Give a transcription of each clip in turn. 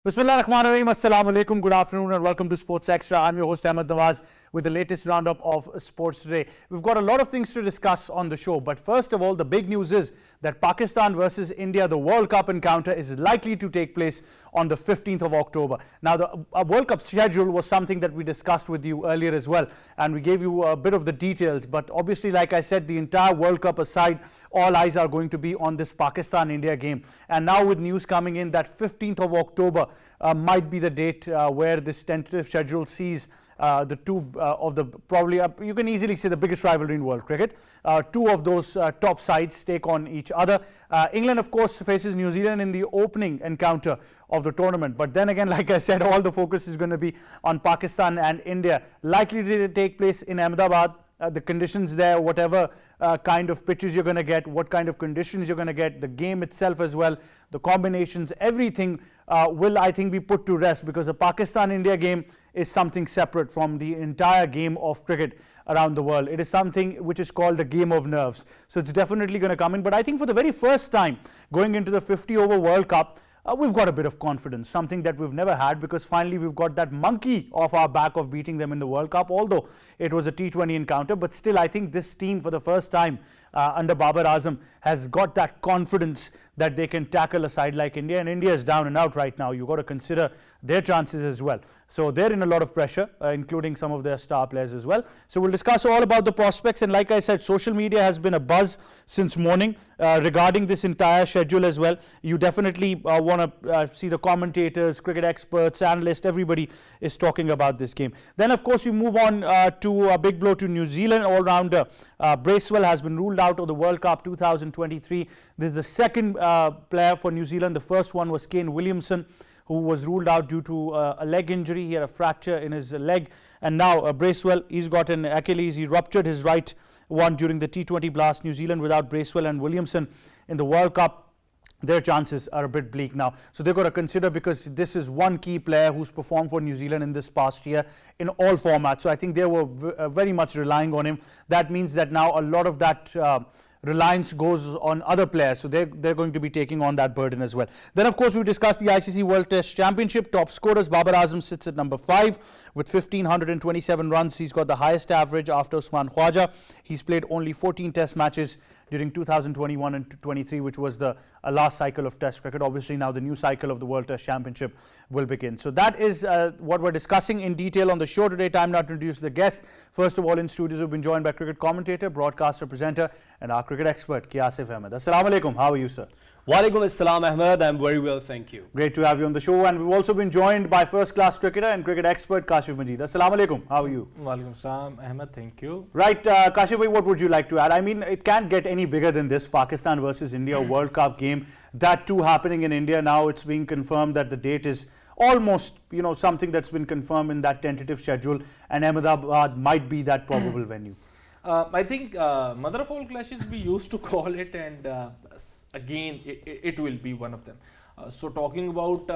Bismillahirrahmanirrahim. Assalamu alaikum. Good afternoon and welcome to Sports Extra. I'm your host Ahmed Nawaz with the latest roundup of sports today. We've got a lot of things to discuss on the show, but first of all, the big news is that Pakistan versus India, the World Cup encounter, is likely to take place on the 15th of October. Now, the World Cup schedule was something that we discussed with you earlier as well, and we gave you a bit of the details, but obviously, like I said, the entire World Cup aside, all eyes are going to be on this Pakistan-India game. And now with news coming in that 15th of October might be the date where this tentative schedule sees the two of the probably, you can easily say the biggest rivalry in world cricket. Two of those top sides take on each other. England, of course, faces New Zealand in the opening encounter of the tournament. But then again, like I said, all the focus is going to be on Pakistan and India. Likely to take place in Ahmedabad. The conditions there, whatever kind of pitches you're going to get, what kind of conditions you're going to get, the game itself as well, the combinations, everything will, I think, be put to rest, because the Pakistan-India game is something separate from the entire game of cricket around the world. It is something which is called the game of nerves. So it's definitely going to come in. But I think for the very first time going into the 50-over World Cup, we've got a bit of confidence, something that we've never had, because finally we've got that monkey off our back of beating them in the World Cup, although it was a T20 encounter. But still, I think this team for the first time under Babar Azam has got that confidence that they can tackle a side like India, and India is down and out right now. You've got to consider their chances as well. So they're in a lot of pressure, including some of their star players as well. So we'll discuss all about the prospects, and like I said, social media has been a buzz since morning regarding this entire schedule as well. You definitely want to see the commentators, cricket experts, analysts, everybody is talking about this game. Then of course we move on to a big blow to New Zealand. All-rounder Bracewell has been ruled out of the World Cup 2023. This is the second player for New Zealand. The first one was Kane Williamson, who was ruled out due to a leg injury. He had a fracture in his leg, and now Bracewell, he's got an Achilles. He ruptured his right one during the T20 blast. New Zealand without Bracewell and Williamson in the World Cup, their chances are a bit bleak now. So they've got to consider, because this is one key player who's performed for New Zealand in this past year in all formats. So I think they were very much relying on him. That means that now a lot of that reliance goes on other players, so they're going to be taking on that burden as well. Then of course we discussed the ICC World Test Championship. Top scorers, Babar Azam sits at number 5 with 1,527 runs. He's got the highest average after Usman Khwaja. He's played only 14 test matches during 2021 and 23, which was the last cycle of test cricket. Obviously now the new cycle of the World Test Championship will begin. So that is what we're discussing in detail on the show today. Time now to introduce the guests. First of all, in studios we've been joined by cricket commentator, broadcaster, presenter and our cricket expert, Asif Ahmed. Assalamu alaikum. How are you, sir? Walaikum assalam, Ahmed. I'm very well, thank you. Great to have you on the show. And we've also been joined by first-class cricketer and cricket expert, Kashif Majid. Assalamu alaikum. How are you? Walaikum assalam, Ahmed. Thank you. Right, Kashif bhai, what would you like to add? I mean, it can't get any bigger than this Pakistan versus India World Cup game. That too happening in India. Now it's being confirmed that the date is almost, something that's been confirmed in that tentative schedule, and Ahmedabad might be that probable venue. I think mother of all clashes we used to call it, and again it will be one of them. So talking about,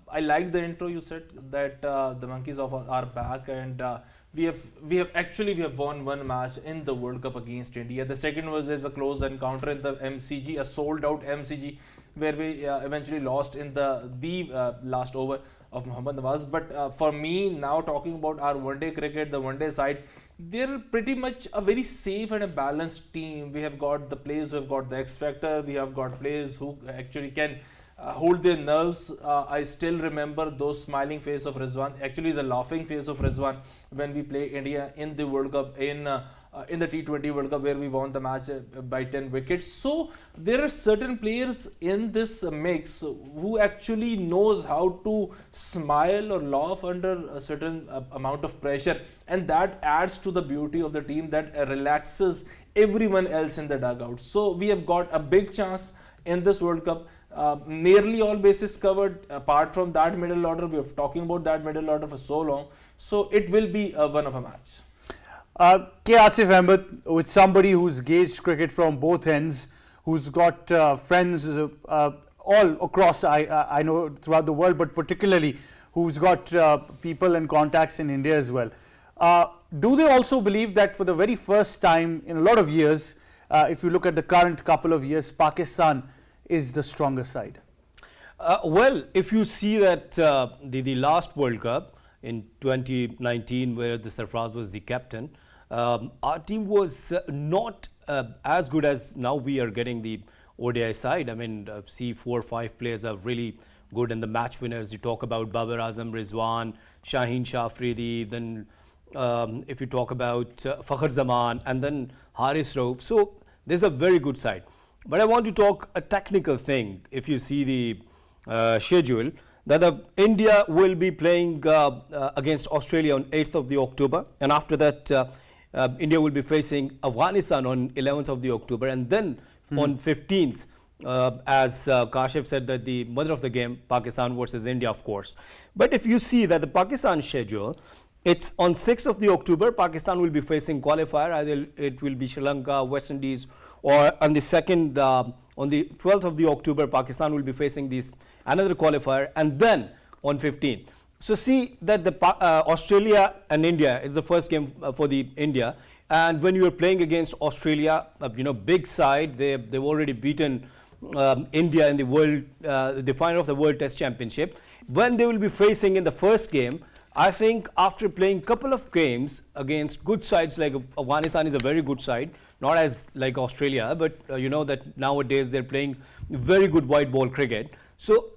I like the intro you said that the monkeys of our back, and we have won one match in the World Cup against India. The second was as a close encounter in the MCG, a sold out MCG, where we eventually lost in the last over of Mohammad Nawaz. But for me, now talking about our one-day cricket, the one-day side, they're pretty much a very safe and a balanced team. We have got the players who have got the X factor. We have got players who actually can hold their nerves. I still remember those smiling face of Rizwan, actually the laughing face of Rizwan, when we play India in the World Cup in the T20 World Cup, where we won the match by 10 wickets. So there are certain players in this mix who actually knows how to smile or laugh under a certain amount of pressure, and that adds to the beauty of the team, that relaxes everyone else in the dugout. So we have got a big chance in this World Cup. Nearly all bases covered. Apart from that middle order, we are talking about that middle order for so long. So it will be one of a match. Asif Ahmed, with somebody who's gauged cricket from both ends, who's got friends all across, I know, throughout the world, but particularly who's got people and contacts in India as well. Do they also believe that for the very first time in a lot of years, if you look at the current couple of years, Pakistan is the stronger side? Well, if you see that the last World Cup in 2019, where the Sarfraz was the captain, our team was not as good as now we are getting the ODI side. I mean, see 4 or 5 players are really good, and the match winners, you talk about Babar Azam, Rizwan, Shaheen Shah Afridi, then if you talk about Fakhr Zaman, and then Haris Rauf. So there's a very good side. But I want to talk a technical thing. If you see the schedule, that India will be playing against Australia on 8th of the October, and after that India will be facing Afghanistan on 11th of the October, and then on 15th, as Kashif said, that the mother of the game, Pakistan versus India, of course. But if you see that the Pakistan schedule, it's on 6th of the October, Pakistan will be facing qualifier. Either it will be Sri Lanka, West Indies, or on the second, on the 12th of the October, Pakistan will be facing this another qualifier, and then on 15th. So see that the Australia and India is the first game for the India, and when you are playing against Australia, big side, they've already beaten India in the world, the final of the World Test Championship. When they will be facing in the first game, I think after playing couple of games against good sides, like Afghanistan is a very good side, not as like Australia, but you know that nowadays they're playing very good white ball cricket. So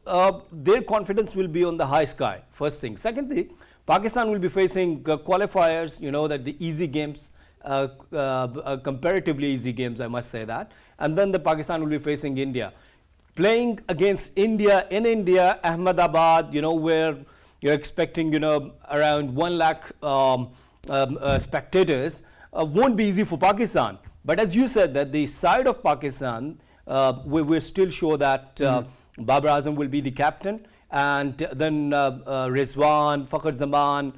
their confidence will be on the high sky, first thing. Second thing, Pakistan will be facing qualifiers, that the easy games, comparatively easy games, I must say that. And then the Pakistan will be facing India. Playing against India in India, Ahmedabad, where you're expecting, around 1 lakh spectators, won't be easy for Pakistan. But as you said, that the side of Pakistan, we're still sure that Babar Azam will be the captain, and then Rizwan, Fakhr Zaman,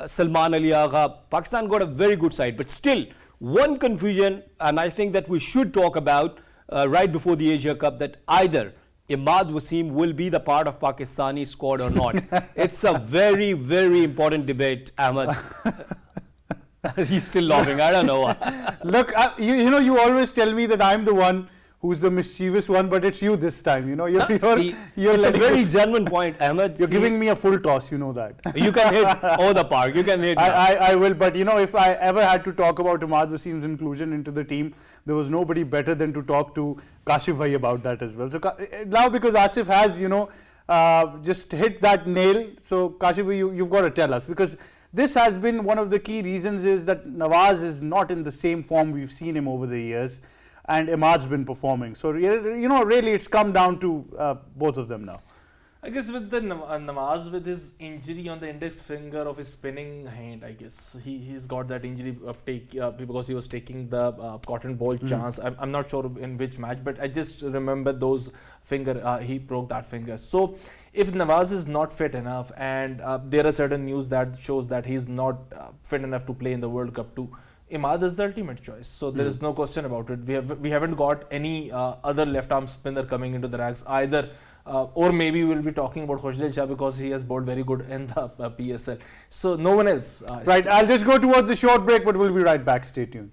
Salman Ali Agha. Pakistan got a very good side, but still one confusion, and I think that we should talk about right before the Asia Cup, that either Imad Wasim will be the part of Pakistani squad or not. It's a very, very important debate, Ahmed. He's still laughing. I don't know. Look, you always tell me that I'm the one who's the mischievous one, but it's you this time. You're it's a very genuine point, Ahmed. You're giving me a full toss, you know that. You can hit all the park. You can hit. I will, but if I ever had to talk about Imad Wasim's inclusion into the team, there was nobody better than to talk to Kashif Bhai about that as well. So now, because Asif has, just hit that nail, so Kashif Bhai, you've got to tell us, because this has been one of the key reasons is that Nawaz is not in the same form we've seen him over the years, and Imad's been performing. So, really it's come down to both of them now. I guess with the Nawaz, with his injury on the index finger of his spinning hand, I guess he's got that injury of because he was taking the cotton ball chance. I'm not sure in which match, but I just remember those he broke that finger. So if Nawaz is not fit enough, and there are certain news that shows that he's not fit enough to play in the World Cup too, Imad is the ultimate choice. So there is no question about it. We haven't got any other left arm spinner coming into the ranks either. Or maybe we'll be talking about Khoshdil Shah because he has bowled very good in the PSL. So no one else. Right, I'll just go towards the short break, but we'll be right back. Stay tuned.